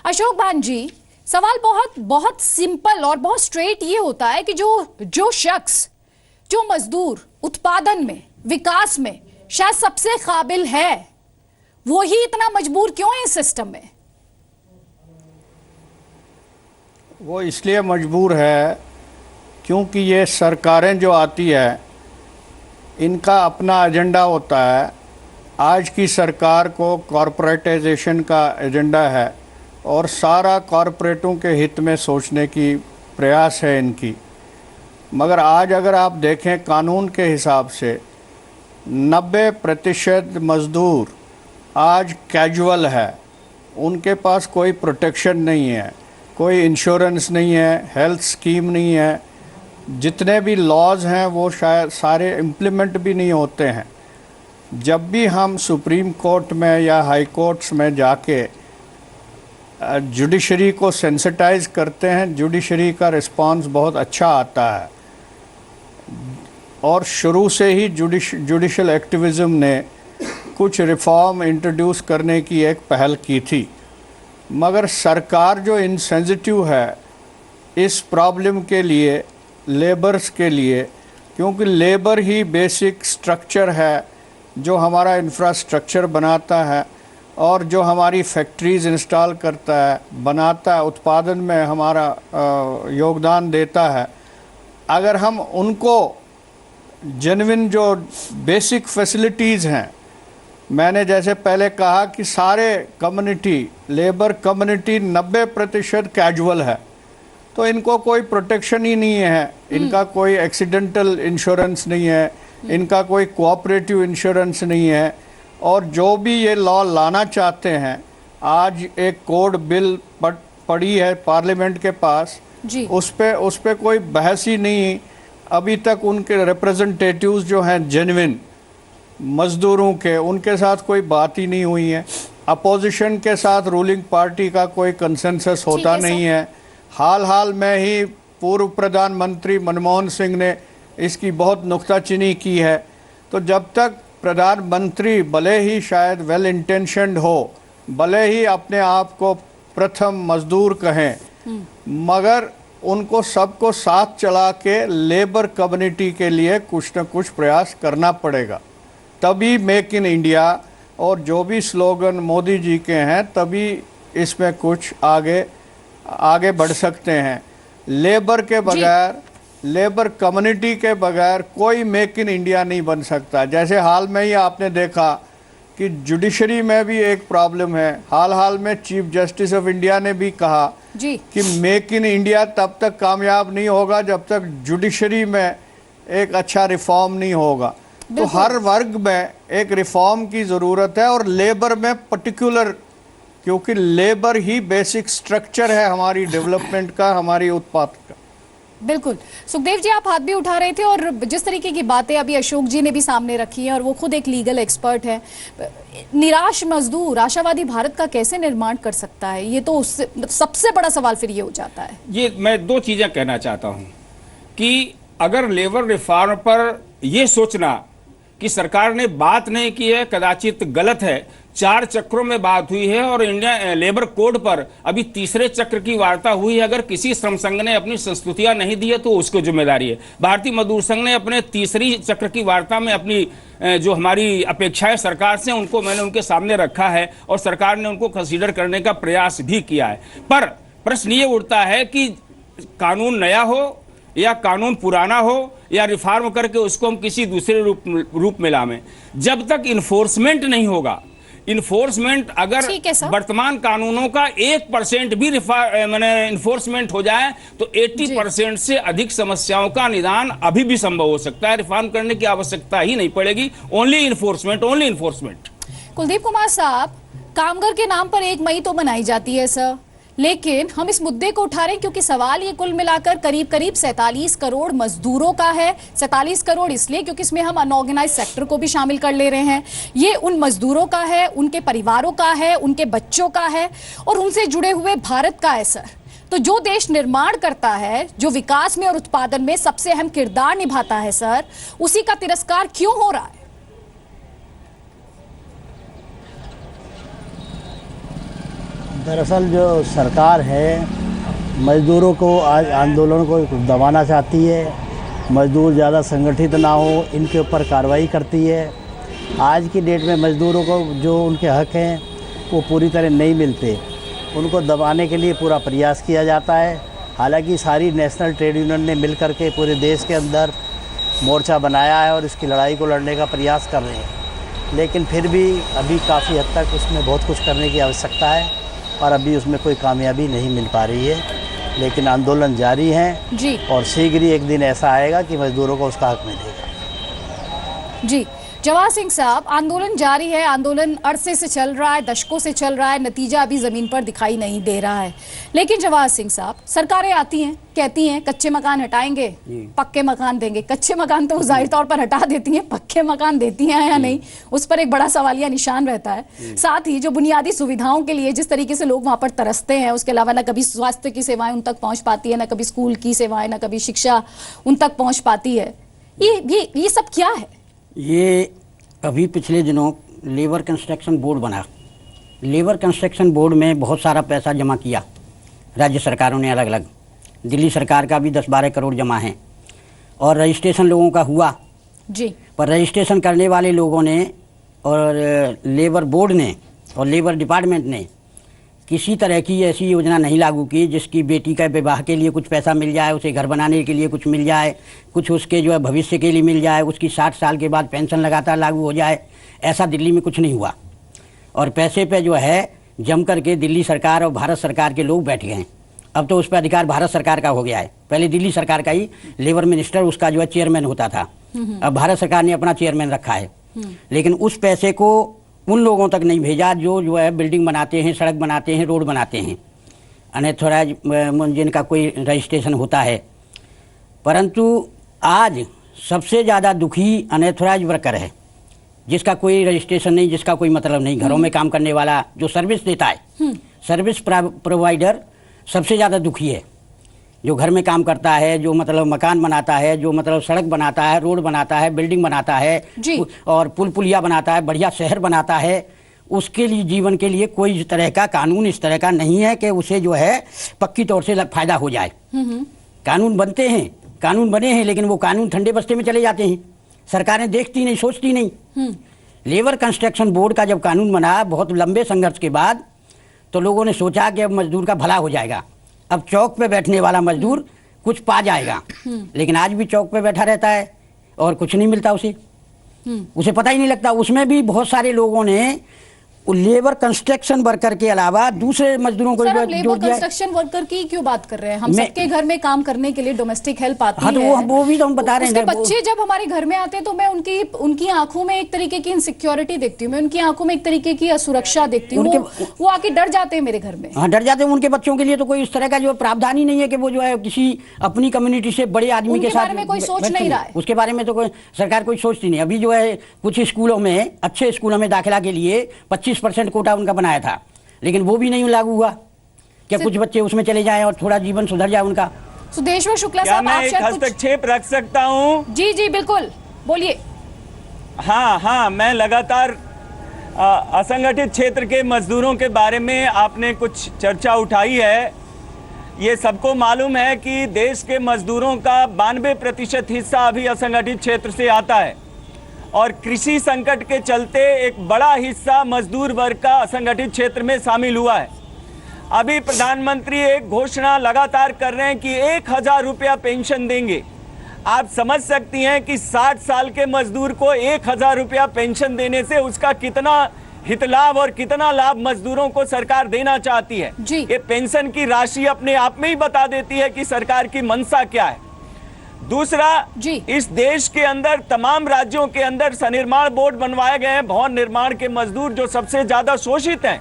अशोक भान जी, सवाल बहुत बहुत सिंपल और बहुत स्ट्रेट ये होता है कि जो शख्स, जो मजदूर उत्पादन में, विकास में शायद सबसे काबिल है, वो ही इतना मजबूर क्यों है इस सिस्टम में? वो इसलिए मजबूर है क्योंकि ये सरकारें जो आती है इनका अपना एजेंडा होता है। आज की सरकार को कॉरपोरेटाइजेशन का एजेंडा है और सारा कॉरपोरेटों के हित में सोचने की प्रयास है इनकी। मगर आज अगर आप देखें कानून के हिसाब से 90% मज़दूर आज कैजुअल है, उनके पास कोई प्रोटेक्शन नहीं है, कोई इंश्योरेंस नहीं है, हेल्थ स्कीम नहीं है, जितने भी लॉज हैं वो शायद सारे इम्प्लीमेंट भी नहीं होते हैं। जब भी हम सुप्रीम कोर्ट में या हाई कोर्ट्स में जाके जुडिशरी को सेंसिटाइज करते हैं, जुडिशरी का रिस्पांस बहुत अच्छा आता है और शुरू से ही जुडिशल एक्टिविज़म ने कुछ रिफॉर्म इंट्रोड्यूस करने की एक पहल की थी। मगर सरकार जो इनसेंसिटिव है इस प्रॉब्लम के लिए, लेबर्स के लिए, क्योंकि लेबर ही बेसिक स्ट्रक्चर है जो हमारा इंफ्रास्ट्रक्चर बनाता है और जो हमारी फैक्ट्रीज़ इंस्टॉल करता है, बनाता है, उत्पादन में हमारा योगदान देता है। अगर हम उनको जेन्युइन जो बेसिक फैसिलिटीज़ हैं, मैंने जैसे पहले कहा कि सारे कम्युनिटी, लेबर कम्युनिटी 90% कैजुअल है, तो इनको कोई प्रोटेक्शन ही नहीं है, इनका कोई एक्सीडेंटल इंश्योरेंस नहीं है, इनका कोई कोऑपरेटिव इंश्योरेंस नहीं है। और जो भी ये लॉ लाना चाहते हैं, आज एक कोड बिल पड़ी है पार्लियामेंट के पास जी। उस पे कोई बहस ही नहीं। अभी तक उनके रिप्रेजेंटेटिव्स जो हैं जेन्युइन मज़दूरों के, उनके साथ कोई बात ही नहीं हुई है। अपोजिशन के साथ रूलिंग पार्टी का कोई कंसेंसस होता नहीं है। हाल में ही पूर्व प्रधानमंत्री मनमोहन सिंह ने इसकी बहुत नुक्ताचीनी की है। तो जब तक प्रधानमंत्री भले ही शायद वेल इंटेंशन्ड हो, भले ही अपने आप को प्रथम मजदूर कहें, मगर उनको सबको साथ चला के लेबर कम्युनिटी के लिए कुछ न कुछ प्रयास करना पड़ेगा, तभी मेक इन इंडिया और जो भी स्लोगन मोदी जी के हैं तभी इसमें कुछ आगे बढ़ सकते हैं। लेबर के बगैर, लेबर कम्युनिटी के बगैर कोई मेक इन इंडिया नहीं बन सकता। जैसे हाल में ही आपने देखा कि जुडिशरी में भी एक प्रॉब्लम है। हाल में चीफ जस्टिस ऑफ इंडिया ने भी कहा कि मेक इन इंडिया तब तक कामयाब नहीं होगा जब तक जुडिशरी में एक अच्छा रिफॉर्म नहीं होगा। तो हर वर्ग में एक रिफॉर्म की ज़रूरत है और लेबर में पर्टिकुलर, क्योंकि लेबर ही बेसिक स्ट्रक्चर है हमारी डेवलपमेंट का, हमारी उत्पाद का। बिल्कुल। सुखदेव जी, आप हाथ भी उठा रहे थे और जिस तरीके की बातें अभी अशोक जी ने भी सामने रखी हैं और वो खुद एक लीगल एक्सपर्ट है, निराश मजदूर आशावादी भारत का कैसे निर्माण कर सकता है? ये तो उससे सबसे बड़ा सवाल फिर ये हो जाता है। ये मैं दो चीजें कहना चाहता हूं कि अगर लेबर रिफॉर्म पर यह सोचना कि सरकार ने बात नहीं की है, कदाचित गलत है। 4 चक्रों में बात हुई है और इंडिया लेबर कोड पर अभी तीसरे चक्र की वार्ता हुई है। अगर किसी श्रम संघ ने अपनी संस्तुतियां नहीं दी है तो उसकी जिम्मेदारी है। भारतीय मजदूर संघ ने अपने तीसरी चक्र की वार्ता में अपनी जो हमारी अपेक्षाएं सरकार से, उनको मैंने उनके सामने रखा है और सरकार ने उनको कंसीडर करने का प्रयास भी किया है। पर प्रश्न ये उठता है कि कानून नया हो या कानून पुराना हो या रिफॉर्म करके उसको हम किसी दूसरे रूप में लाएं, जब तक इन्फोर्समेंट नहीं होगा, इन्फोर्समेंट अगर वर्तमान कानूनों का 1% भी इन्फोर्समेंट हो जाए तो 80% से अधिक समस्याओं का निदान अभी भी संभव हो सकता है। रिफॉर्म करने की आवश्यकता ही नहीं पड़ेगी। Only enforcement, only enforcement. Kuldeep Kumar साहब, कामगार के नाम पर 1 मई तो मनाई जाती है सर, लेकिन हम इस मुद्दे को उठा रहे हैं क्योंकि सवाल ये कुल मिलाकर करीब 47 करोड़ मजदूरों का है। 47 करोड़ इसलिए क्योंकि इसमें हम अनऑर्गेनाइज सेक्टर को भी शामिल कर ले रहे हैं। ये उन मजदूरों का है, उनके परिवारों का है, उनके बच्चों का है और उनसे जुड़े हुए भारत का है सर। तो जो देश निर्माण करता है, जो विकास में और उत्पादन में सबसे अहम किरदार निभाता है सर, उसी का तिरस्कार क्यों हो रहा है? दरअसल जो सरकार है मज़दूरों को आज आंदोलन को दबाना चाहती है, मज़दूर ज़्यादा संगठित ना हो इनके ऊपर कार्रवाई करती है। आज की डेट में मज़दूरों को जो उनके हक़ हैं वो पूरी तरह नहीं मिलते, उनको दबाने के लिए पूरा प्रयास किया जाता है। हालांकि सारी नेशनल ट्रेड यूनियन ने मिल कर के पूरे देश के अंदर मोर्चा बनाया है और इसकी लड़ाई को लड़ने का प्रयास कर रहे हैं, लेकिन फिर भी अभी काफ़ी हद तक उसमें बहुत कुछ करने की आवश्यकता है और अभी उसमें कोई कामयाबी नहीं मिल पा रही है। लेकिन आंदोलन जारी है जी और शीघ्र ही एक दिन ऐसा आएगा कि मज़दूरों को उसका हक मिलेगा। जी जवाहर सिंह साहब, आंदोलन जारी है, आंदोलन अरसे से चल रहा है, दशकों से चल रहा है, नतीजा अभी जमीन पर दिखाई नहीं दे रहा है। लेकिन जवाहर सिंह साहब, सरकारें आती हैं, कहती हैं कच्चे मकान हटाएंगे, पक्के मकान देंगे। कच्चे मकान तो जाहिर तौर पर हटा देती हैं, पक्के मकान देती हैं या नहीं, उस पर एक बड़ा सवालिया निशान रहता है। साथ ही जो बुनियादी सुविधाओं के लिए जिस तरीके से लोग वहां पर तरसते हैं, उसके अलावा ना कभी स्वास्थ्य की सेवाएं उन तक पहुंच पाती है, ना कभी स्कूल की सेवाएं, ना कभी शिक्षा उन तक पहुंच पाती है। ये सब क्या है? ये अभी पिछले दिनों लेबर कंस्ट्रक्शन बोर्ड बना। लेबर कंस्ट्रक्शन बोर्ड में बहुत सारा पैसा जमा किया राज्य सरकारों ने अलग अलग। दिल्ली सरकार का भी 10-12 करोड़ जमा है और रजिस्ट्रेशन लोगों का हुआ जी। पर रजिस्ट्रेशन करने वाले लोगों ने और लेबर बोर्ड ने और लेबर डिपार्टमेंट ने किसी तरह की ऐसी योजना नहीं लागू की जिसकी बेटी का विवाह के लिए कुछ पैसा मिल जाए, उसे घर बनाने के लिए कुछ मिल जाए, कुछ उसके जो है भविष्य के लिए मिल जाए, उसकी 60 साल के बाद पेंशन लगातार लागू हो जाए। ऐसा दिल्ली में कुछ नहीं हुआ और पैसे पे जो है जम करके दिल्ली सरकार और भारत सरकार के लोग बैठ गए। अब तो उस पर अधिकार भारत सरकार का हो गया है। पहले दिल्ली सरकार का ही लेबर मिनिस्टर उसका जो है चेयरमैन होता था, अब भारत सरकार ने अपना चेयरमैन रखा है। लेकिन उस पैसे को उन लोगों तक नहीं भेजा जो है बिल्डिंग बनाते हैं, सड़क बनाते हैं, रोड बनाते हैं, अनऑथराइज जिनका कोई रजिस्ट्रेशन होता है। परंतु आज सबसे ज़्यादा दुखी अनऑथराइज वर्कर है, जिसका कोई रजिस्ट्रेशन नहीं, जिसका कोई मतलब नहीं, घरों में काम करने वाला जो सर्विस देता है, सर्विस प्रोवाइडर सबसे ज़्यादा दुखी है। जो घर में काम करता है, जो मतलब मकान बनाता है, जो मतलब सड़क बनाता है, रोड बनाता है, बिल्डिंग बनाता है और पुल पुलिया बनाता है, बढ़िया शहर बनाता है, उसके लिए जीवन के लिए कोई इस तरह का कानून इस तरह का नहीं है कि उसे जो है पक्की तौर से फायदा हो जाए। कानून बनते हैं, कानून बने हैं, लेकिन वो कानून ठंडे बस्ते में चले जाते हैं, सरकारें देखती नहीं, सोचती नहीं। लेबर कंस्ट्रक्शन बोर्ड का जब कानून बना बहुत लंबे संघर्ष के बाद, तो लोगों ने सोचा कि अब मजदूर का भला हो जाएगा, अब चौक पे बैठने वाला मजदूर कुछ पा जाएगा। लेकिन आज भी चौक पे बैठा रहता है और कुछ नहीं मिलता उसे पता ही नहीं लगता। उसमें भी बहुत सारे लोगों ने लेबर कंस्ट्रक्शन वर्कर के अलावा दूसरे मजदूरों को लेबर कंस्ट्रक्शन वर्कर की क्यों बात कर रहे हैं? हम सबके घर में काम करने के लिए डोमेस्टिक हेल्प आती है। वो भी तो हम बता रहे हैं। बच्चे जब हमारे घर में आते हैं तो मैं उनकी आंखों में एक तरीके की इनसिक्योरिटी देखती हूँ, मैं उनकी आंखों में एक तरीके की असुरक्षा देखती हूँ। वो आके डर जाते हैं मेरे घर में। हाँ, डर जाते हैं। उनके बच्चों के लिए तो कोई इस तरह का जो प्रावधान ही नहीं है कि वो जो है किसी अपनी कम्युनिटी से बड़े आदमी के साथ में कोई सोच नहीं रहा है। उसके बारे में तो कोई सरकार कोई सोचती नहीं। अभी जो है कुछ स्कूलों में, अच्छे स्कूलों में दाखिला के लिए 25% कोटा उनका बनाया था, लेकिन वो भी नहीं लागू हुआ। क्या कुछ बच्चे उसमें चले जाएं और थोड़ा जीवन सुधर जाए उनका? सुदेश्वर शुक्ला साहब, मैं एक हस्तक्षेप रख सकता हूं? जी जी बिल्कुल, बोलिए। हाँ, मैं लगातार असंगठित क्षेत्र के मजदूरों के बारे में आपने कुछ चर्चा उठाई है। ये सबको मालूम है कि देश के मजदूरों का 92% हिस्सा अभी असंगठित क्षेत्र से आता है और कृषि संकट के चलते एक बड़ा हिस्सा मजदूर वर्ग का असंगठित क्षेत्र में शामिल हुआ है। अभी प्रधानमंत्री एक घोषणा लगातार कर रहे हैं कि 1000 रुपया पेंशन देंगे। आप समझ सकती हैं कि 60 साल के मजदूर को 1000 रुपया पेंशन देने से उसका कितना हित लाभ और कितना लाभ मजदूरों को सरकार देना चाहती है। ये पेंशन की राशि अपने आप में ही बता देती है कि सरकार की मंशा क्या है। दूसरा, इस देश के अंदर तमाम राज्यों के अंदर सनिर्माण बोर्ड बनवाए गए हैं। भवन निर्माण के मजदूर जो सबसे ज्यादा शोषित हैं,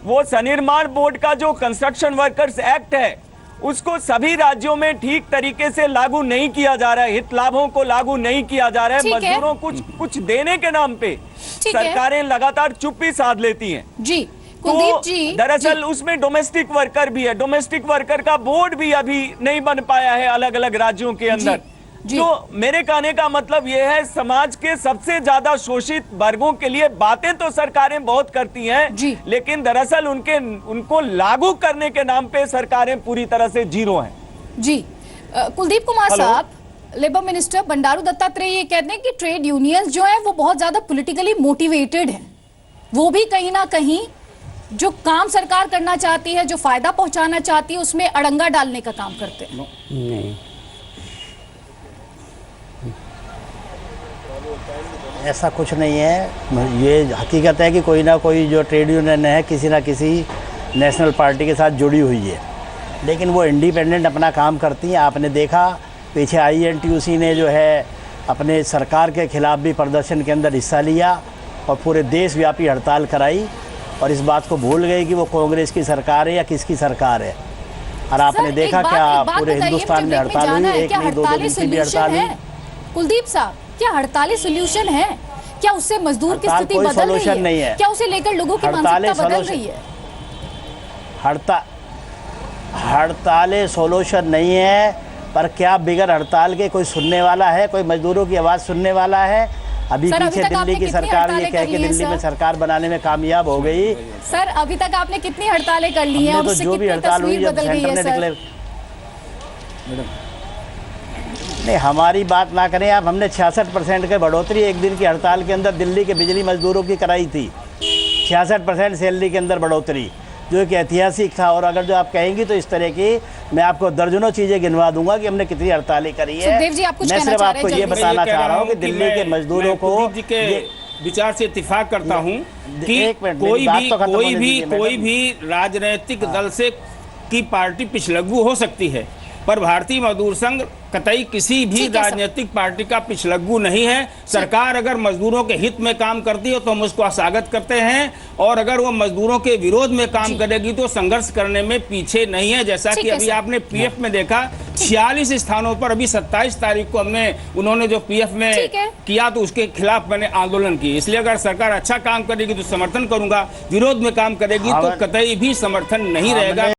वो सनिर्माण बोर्ड का जो कंस्ट्रक्शन वर्कर्स एक्ट है उसको सभी राज्यों में ठीक तरीके से लागू नहीं किया जा रहा है, हित लाभों को लागू नहीं किया जा रहा है। मजदूरों को कुछ देने के नाम पे सरकारें लगातार चुप्पी साध लेती हैं। जी तो दरअसल उसमें डोमेस्टिक वर्कर भी है। डोमेस्टिक वर्कर का बोर्ड भी अभी नहीं बन पाया है अलग अलग राज्यों के अंदर। जी। तो मेरे कहने का मतलब यह है, समाज के सबसे ज्यादा शोषित वर्गों के लिए बातें तो सरकारें बहुत करती हैं, जी। लेकिन दरअसल उनको लागू करने के नाम पे सरकारें पूरी तरह से जीरो हैं। जी कुलदीप कुमार हेलो। साहब, लेबर मिनिस्टर बंडारू दत्तात्रेय ये कहते हैं कि ट्रेड यूनियंस जो है वो बहुत ज्यादा पॉलिटिकली मोटिवेटेड है, वो भी कहीं ना कहीं जो काम सरकार करना चाहती है, जो फायदा पहुंचाना चाहती है, उसमें अड़ंगा डालने का काम करते हैं। नहीं, ऐसा कुछ नहीं है। ये हकीकत है कि कोई ना कोई जो ट्रेड यूनियन है किसी ना किसी नेशनल पार्टी के साथ जुड़ी हुई है, लेकिन वो इंडिपेंडेंट अपना काम करती हैं। आपने देखा पीछे INTUC ने जो है अपने सरकार के खिलाफ भी प्रदर्शन के अंदर हिस्सा लिया और पूरे देशव्यापी हड़ताल कराई, और इस बात को भूल गई कि वो कांग्रेस की सरकार है या किसकी सरकार है। और आपने सर, देखा एक क्या बात पूरे बताइए, हिंदुस्तान मुझे में ब्रेक हड़ताल जाना हुई, है, एक क्या नहीं 2 दिन की भी सॉल्यूशन हड़ताल है? हुई। कुलदीप साहब, क्या हड़ताली सॉल्यूशन है? क्या उससे मजदूर की हड़ताल स्थिति कोई बदल रही solution नहीं है? है। क्या उसे लेकर लोगों की हड़तालें मानसिकता बदल solution- रही है? हड़तालें सोल्यूशन नहीं है, पर क्या बिगर हड़ताल के कोई सुनने वाला है? कोई मजदूरों की आवाज़ सुनने वाला है? अभी सर, अभी पीछे तक दिल्ली आपने की कितनी सरकार ये हड़तालें कह कर के ली हैं, दिल्ली में सर? सरकार बनाने में कामयाब हो गई। सर, अभी तक आपने कितनी हड़तालें कर ली हैं और हमने तो उससे जो भी कितनी हड़ताल हुई तस्वीर जब बदल गई सेंटर है ने सर? डिक्लेयर, नहीं हमारी बात ना करें आप। हमने 66% के बढ़ोतरी एक दिन की हड़ताल के अंदर दिल्ली के बिजली मजदूरों की कराई थी। 66% सैलरी के अंदर बढ़ोतरी, जो एक ऐतिहासिक था। और अगर जो आप कहेंगी तो इस तरह की मैं आपको दर्जनों चीज़ें गिनवा दूंगा कि हमने कितनी हड़तालें करी है। सुखदेव जी, आप कुछ मैं कहना सिर्फ चाह आपको रहे हैं ये जल्दी से? बताना मैं कह चाह रहा हूँ कि कि दिल्ली के मजदूरों मैं को कुलदीप जी के ये- विचार से इत्तेफाक करता हूं कि एक मिनट, मेरी बात तो खत्म होने दीजिए, मैडम। कोई भी राजनीतिक दल से की पार्टी पिछलग्गू हो सकती है, पर भारतीय मजदूर संघ कतई किसी भी ठीक है सर। राजनीतिक पार्टी का पिछलग्गू नहीं है। सरकार अगर मजदूरों के हित में काम करती है तो हम उसको स्वागत करते हैं, और अगर वो मजदूरों के विरोध में काम करेगी तो संघर्ष करने में पीछे नहीं है। जैसा ठीक कि है अभी सर। आपने PF में देखा 46 स्थानों पर, अभी 27 तारीख को उन्होंने जो PF में ठीक है। किया तो उसके खिलाफ मैंने आंदोलन की। इसलिए अगर सरकार अच्छा काम करेगी तो समर्थन करूंगा, विरोध में काम करेगी तो हमने- कतई भी समर्थन नहीं रहेगा।